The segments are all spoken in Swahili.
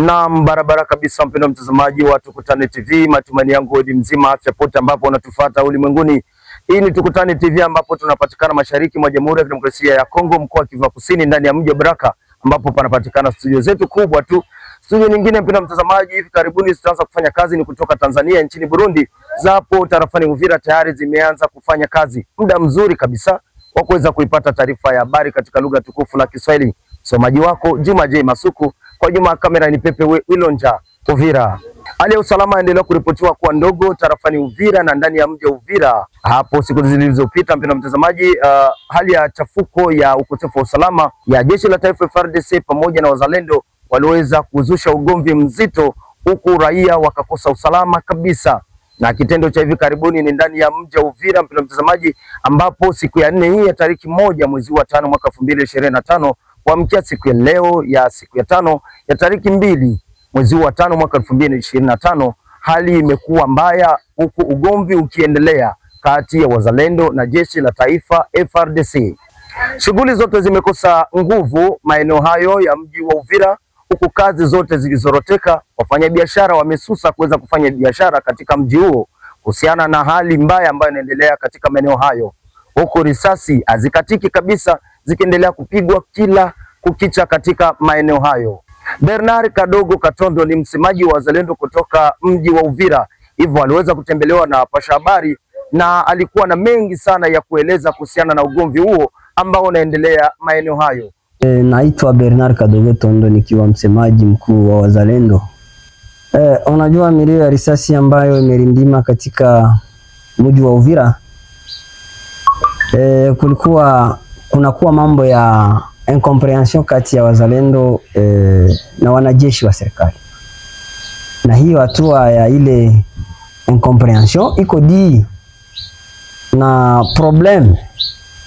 Naam, barabara kabisa mpendwa mtazamaji wa Tukutane TV, matumaini yangu wewe mzima afya pote ambapo unatufuata ulimwenguni. Hii ni Tukutane TV ambapo tunapatikana mashariki mwa Jamhuri ya Kidemokrasia ya Kongo, mkoa wa Kivu Kusini, ndani ya mji wa Baraka ambapo panapatikana studio zetu kubwa tu. Studio nyingine mpendwa mtazamaji, hivi karibuni zitaanza kufanya kazi ni kutoka Tanzania nchini Burundi. Zapo tarafani Uvira tayari zimeanza kufanya kazi. Muda mzuri kabisa wa kuweza kuipata taarifa ya habari katika lugha tukufu la Kiswahili. Msomaji wako Juma J Masuku, kwa Juma kamera ni Pepe Wilonja Uvira. Hali ya usalama inaendelea kuripotiwa kuwa ndogo tarafani Uvira na ndani ya mji wa Uvira. Hapo siku zilizopita mpendwa mtazamaji, hali ya chafuko ya ukosefu wa usalama ya jeshi la taifa FARDC pamoja na wazalendo waliweza kuzusha ugomvi mzito, huku raia wakakosa usalama kabisa. Na kitendo cha hivi karibuni ni ndani ya mji wa Uvira mpendwa mtazamaji, ambapo siku ya 4 hii ya tariki 1 mwezi wa 5 mwaka 2025 kuamkia siku ya leo ya siku ya 5 ya tariki 2 mwezi wa 5 mwaka 2025, hali imekuwa mbaya, huku ugomvi ukiendelea kati ya wazalendo na jeshi la taifa FARDC. Shughuli zote zimekosa nguvu maeneo hayo ya mji wa Uvira, huku kazi zote zilizoroteka. Wafanyabiashara wamesusa kuweza kufanya biashara katika mji huo kuhusiana na hali mbaya ambayo inaendelea katika maeneo hayo, huku risasi hazikatiki kabisa zikiendelea kupigwa kila kukicha katika maeneo hayo. Bernard Kadogo Katondo ni msemaji wa wazalendo kutoka mji wa Uvira, hivyo aliweza kutembelewa na pasha habari na alikuwa na mengi sana ya kueleza kuhusiana na ugomvi huo ambao unaendelea maeneo hayo. Naitwa Bernard Kadogo Tondo nikiwa msemaji mkuu wa wazalendo. Unajua milio ya risasi ambayo imerindima katika mji wa Uvira, kunakuwa mambo ya incomprehension kati ya wazalendo na wanajeshi wa serikali. Na hiyo hatua ya ile incomprehension iko di na problem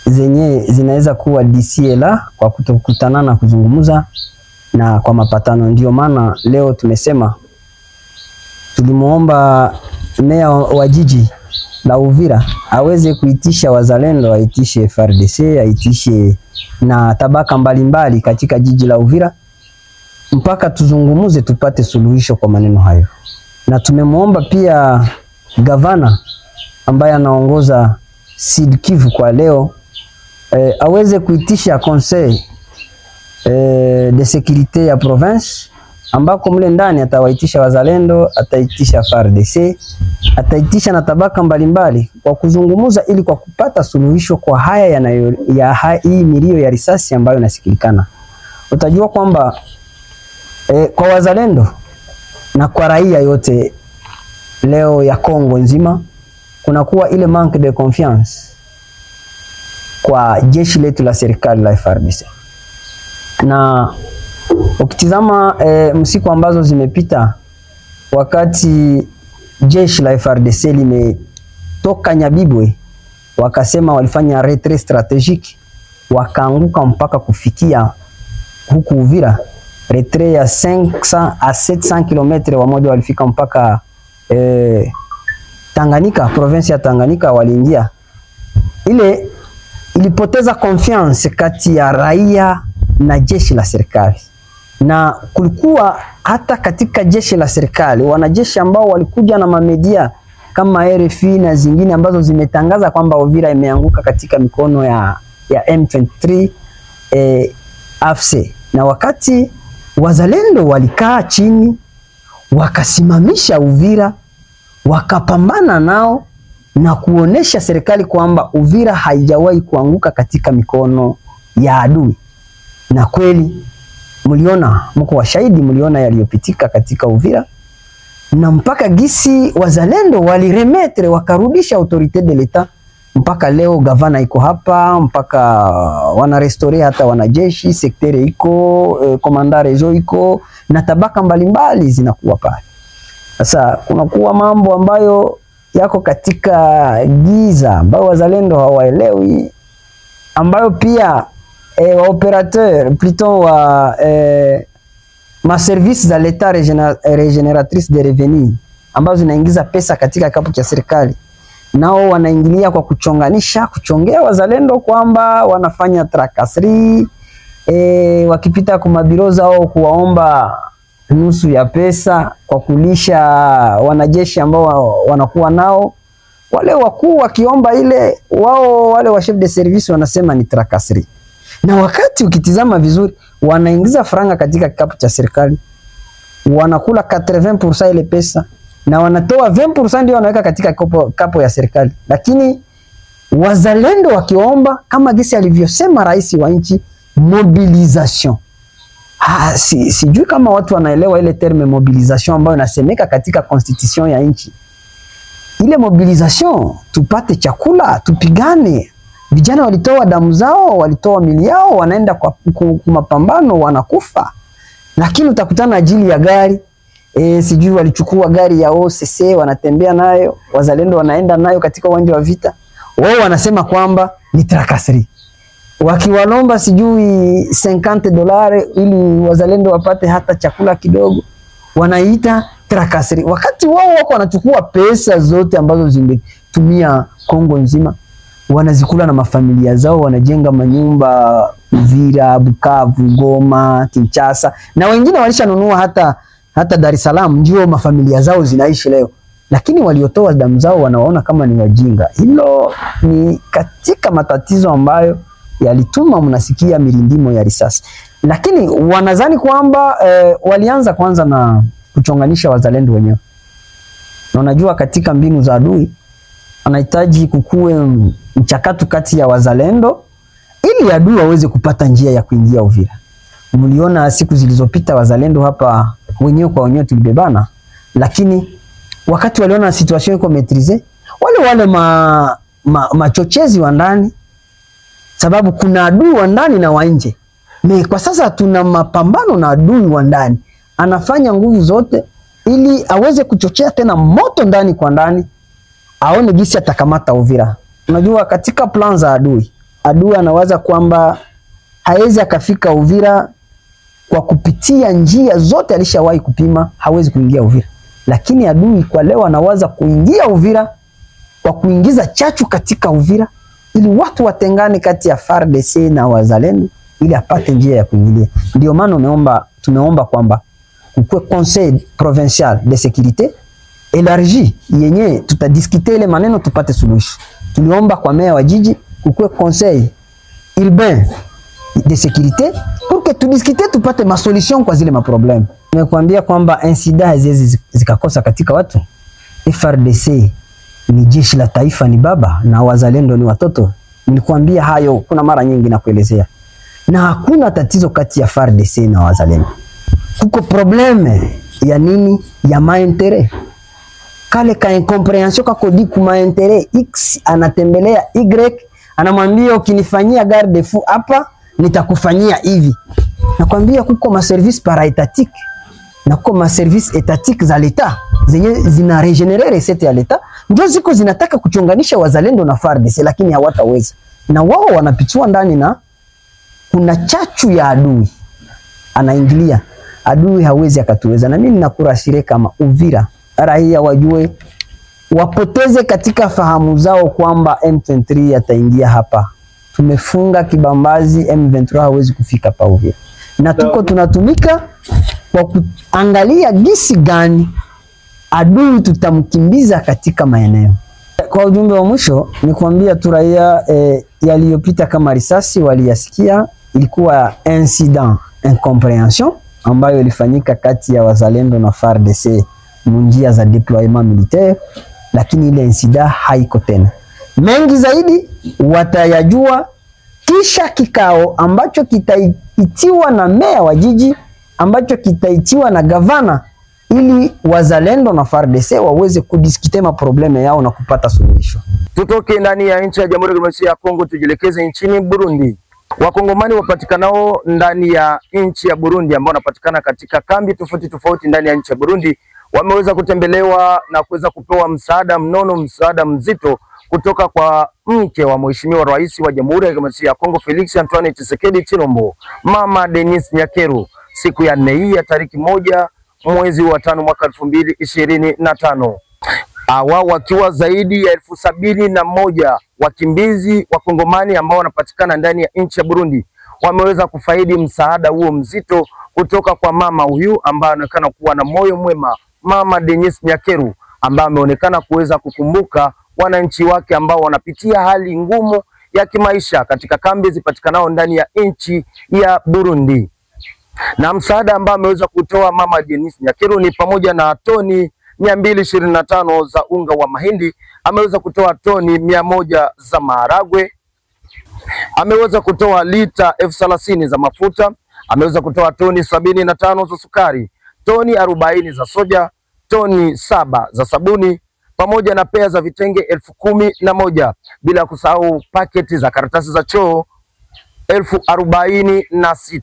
zenye zinaweza kuwa DCLA kwa kutokutana na kuzungumza na kwa mapatano. Ndio maana leo tumesema tulimuomba meya wa jiji la Uvira aweze kuitisha wazalendo, aitishe FARDC, aitishe na tabaka mbalimbali katika jiji la Uvira mpaka tuzungumuze tupate suluhisho kwa maneno hayo. Na tumemuomba pia gavana ambaye anaongoza Sud Kivu kwa leo aweze kuitisha conseil de sécurité ya province, ambako mle ndani atawaitisha wazalendo, ataitisha FARDC, ataitisha na tabaka mbalimbali kwa kuzungumuza ili kwa kupata suluhisho kwa haya hii milio ya risasi ambayo inasikilikana. Utajua kwamba kwa wazalendo na kwa raia yote leo ya Kongo nzima kunakuwa ile manque de confiance kwa jeshi letu la serikali la FARDC. Na ukitizama msiku ambazo zimepita, wakati jeshi la FARDC limetoka Nyabibwe wakasema walifanya retrait strategique, wakaanguka mpaka kufikia huku Uvira, retrait ya 500 à 700 km, wamoja walifika mpaka Tanganyika, province ya Tanganyika waliingia. Ile ilipoteza confiance kati ya raia na jeshi la serikali. Na kulikuwa hata katika jeshi la serikali wanajeshi ambao walikuja na mamedia kama RFI na zingine ambazo zimetangaza kwamba Uvira imeanguka katika mikono ya M23 AFC. Na wakati wazalendo walikaa chini wakasimamisha Uvira, wakapambana nao na kuonesha serikali kwamba Uvira haijawahi kuanguka katika mikono ya adui. Na kweli mliona, mko washahidi, mliona yaliyopitika katika Uvira, na mpaka gisi wazalendo waliremetre wakarudisha autorite de l'etat. Mpaka leo gavana iko hapa, mpaka wana restore hata wanajeshi, sektere iko, komanda rejo iko, na tabaka mbalimbali zinakuwa pale. Sasa kunakuwa mambo ambayo yako katika giza ambayo wazalendo hawaelewi, ambayo pia wa operateur plutôt wa ma service za l'etat regeneratrice de revenus ambazo zinaingiza pesa katika kapu cha serikali, nao wanaingilia kwa kuchongea wazalendo kwamba wanafanya trakasri, wakipita kwa mabiroza au kuwaomba nusu ya pesa kwa kulisha wanajeshi ambao wanakuwa nao. Wale wakuu wakiomba ile, wao wale wa chef de service wanasema ni tracasserie. Na wakati ukitizama vizuri, wanaingiza franga katika kikapu cha serikali, wanakula 80% ile pesa na wanatoa 20% ndio wanaweka katika kapo ya serikali. Lakini wazalendo wakiomba, kama gisi alivyosema rais wa nchi, mobilisation. Sijui kama watu wanaelewa ile terme mobilisation ambayo inasemeka katika constitution ya nchi. Ile mobilisation, tupate chakula, tupigane. Vijana walitoa damu zao, walitoa mili yao, wanaenda kwa mapambano, wanakufa. Lakini utakutana ajili ya gari, sijui walichukua gari ya OCC, wanatembea nayo, wazalendo wanaenda nayo katika uwanja wa vita. Wao wanasema kwamba ni tracasserie. Wakiwalomba sijui $50 ili wazalendo wapate hata chakula kidogo, wanaita tracasserie. Wakati wao wako wanachukua pesa zote ambazo zingetumia Kongo nzima, wanazikula na mafamilia zao, wanajenga manyumba Uvira, Bukavu, Goma, Kinshasa, na wengine walishanunua hata Dar es Salaam, ndio mafamilia zao zinaishi leo. Lakini waliotoa damu zao wanaona kama ni wajinga. Hilo ni katika matatizo ambayo yalituma mnasikia mirindimo ya risasi. Lakini wanadhani kwamba walianza kwanza na kuchonganisha wazalendo wenyewe. Na unajua katika mbinu za adui anahitaji kukue mchakato kati ya wazalendo ili adui waweze kupata njia ya kuingia Uvira. Mliona siku zilizopita wazalendo hapa wenyewe kwa wenyewe tulibebana, lakini wakati waliona situation iko maîtrisée, wale machochezi wa ndani, sababu kuna adui wa ndani na wa nje. Kwa sasa tuna mapambano na adui wa ndani, anafanya nguvu zote ili aweze kuchochea tena moto ndani kwa ndani, aone gisi atakamata Uvira. Unajua katika plan za adui anawaza kwamba hawezi akafika Uvira kwa kupitia njia zote alishawahi kupima, hawezi kuingia Uvira. Lakini adui kwa leo anawaza kuingia Uvira kwa kuingiza chachu katika Uvira ili watu watengane kati ya FARDC na wazalendo ili apate njia ya kuingilia. Ndio maana tumeomba kwamba kukue Conseil Provincial de Sécurité élargi yenye tutadiskite ile maneno tupate suluhisho. Tuliomba kwa meya wa jiji kukue Conseil Urbain de Sécurité pour que tudiskite tupate masolution kwa zile maproblème. Nimekuambia kwamba insida haziwezi zikakosa katika watu. FARDC ni jeshi la taifa, ni baba, na wazalendo ni watoto. Nilikwambia hayo kuna mara nyingi na kuelezea. Na hakuna tatizo kati ya FARDC na wazalendo. Kuko probleme ya nini? Ya maentere. Kale ka incomprehension kako di kuma intere X anatembelea Y, anamwambia ukinifanyia garde fou hapa nitakufanyia hivi. Nakwambia kuko ma service paraétatique na kuko ma service étatique za leta zenye zina regenerer recette ya leta, ndio ziko zinataka kuchonganisha wazalendo na FARDC, lakini hawataweza. Na wao wanapitua ndani na kuna chachu ya adui anaingilia. Adui hawezi akatuweza. Na mimi nakurashire kama Uvira raia wajue, wapoteze katika fahamu zao kwamba M23 ataingia hapa. Tumefunga kibambazi, M23 hawezi kufika pa Uvira. Na tuko tunatumika kwa kuangalia gisi gani adui tutamkimbiza katika maeneo. Kwa ujumbe wa mwisho ni kuambia tu raia yaliyopita kama risasi waliyasikia. Ilikuwa incident incomprehension ambayo ilifanyika kati ya wazalendo na FARDC munjia za deployment militaire, lakini ile incident haiko tena. Mengi zaidi watayajua kisha kikao ambacho kitaitiwa na meya wa jiji, ambacho kitaitiwa na gavana, ili wazalendo na FARDC waweze kudiskite maprobleme yao na kupata suluhisho. Tutoke ndani ya nchi ya Jamhuri ya Kidemokrasia ya Kongo tujielekeze nchini Burundi. Wakongomani wapatikanao ndani ya nchi ya Burundi ambao wanapatikana katika kambi tofauti ndani ya nchi ya Burundi wameweza kutembelewa na kuweza kupewa msaada mnono, msaada mzito kutoka kwa mke wa Mheshimiwa Rais wa Jamhuri ya Kidemokrasia ya Kongo Felix Antoine Tshisekedi Tshilombo, Mama Denis Nyakeru, siku ya 4 hii ya tariki 1 mwezi wa 5 mwaka 2025. Hawa wakiwa zaidi ya 71,000 wakimbizi wakongomani ambao wanapatikana ndani ya nchi ya Burundi wameweza kufaidi msaada huo mzito kutoka kwa mama huyu ambaye anaonekana kuwa na moyo mwema, Mama Denise Nyakeru, ambaye ameonekana kuweza kukumbuka wananchi wake ambao wanapitia hali ngumu ya kimaisha katika kambi zipatikanao ndani ya nchi ya Burundi. Na msaada ambao ameweza kutoa Mama Denise Nyakeru ni pamoja na toni 225 za unga wa mahindi, ameweza kutoa toni 100 za maharagwe, ameweza kutoa lita 30,000 za mafuta, ameweza kutoa toni 75 za sukari, toni 40 za soja, toni 7 za sabuni, pamoja na pea za vitenge 11,000, bila kusahau paketi za karatasi za choo 46,000.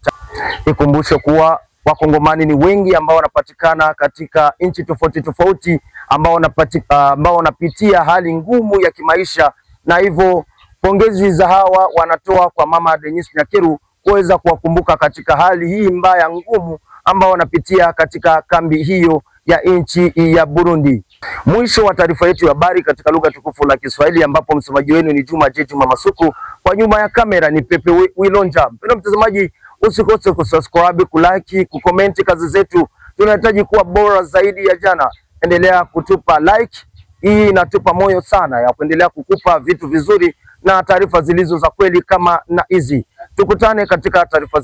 Ikumbushe kuwa Wakongomani ni wengi ambao wanapatikana katika nchi tofauti tofauti ambao wanapitia hali ngumu ya kimaisha, na hivyo pongezi za hawa wanatoa kwa Mama Denise Nyakeru kuweza kuwakumbuka katika hali hii mbaya ngumu ambao wanapitia katika kambi hiyo ya nchi ya Burundi. Mwisho wa taarifa yetu ya habari katika lugha tukufu la Kiswahili, ambapo msemaji wenu ni Juma Masuku, kwa nyuma ya kamera ni Pepe Wilonja. Mpendwa mtazamaji, usikose kusubscribe, kulike, kukomenti kazi zetu. Tunahitaji kuwa bora zaidi ya jana. Endelea kutupa like, hii inatupa moyo sana ya kuendelea kukupa vitu vizuri na taarifa zilizo za kweli kama na hizi. Tukutane katika taarifa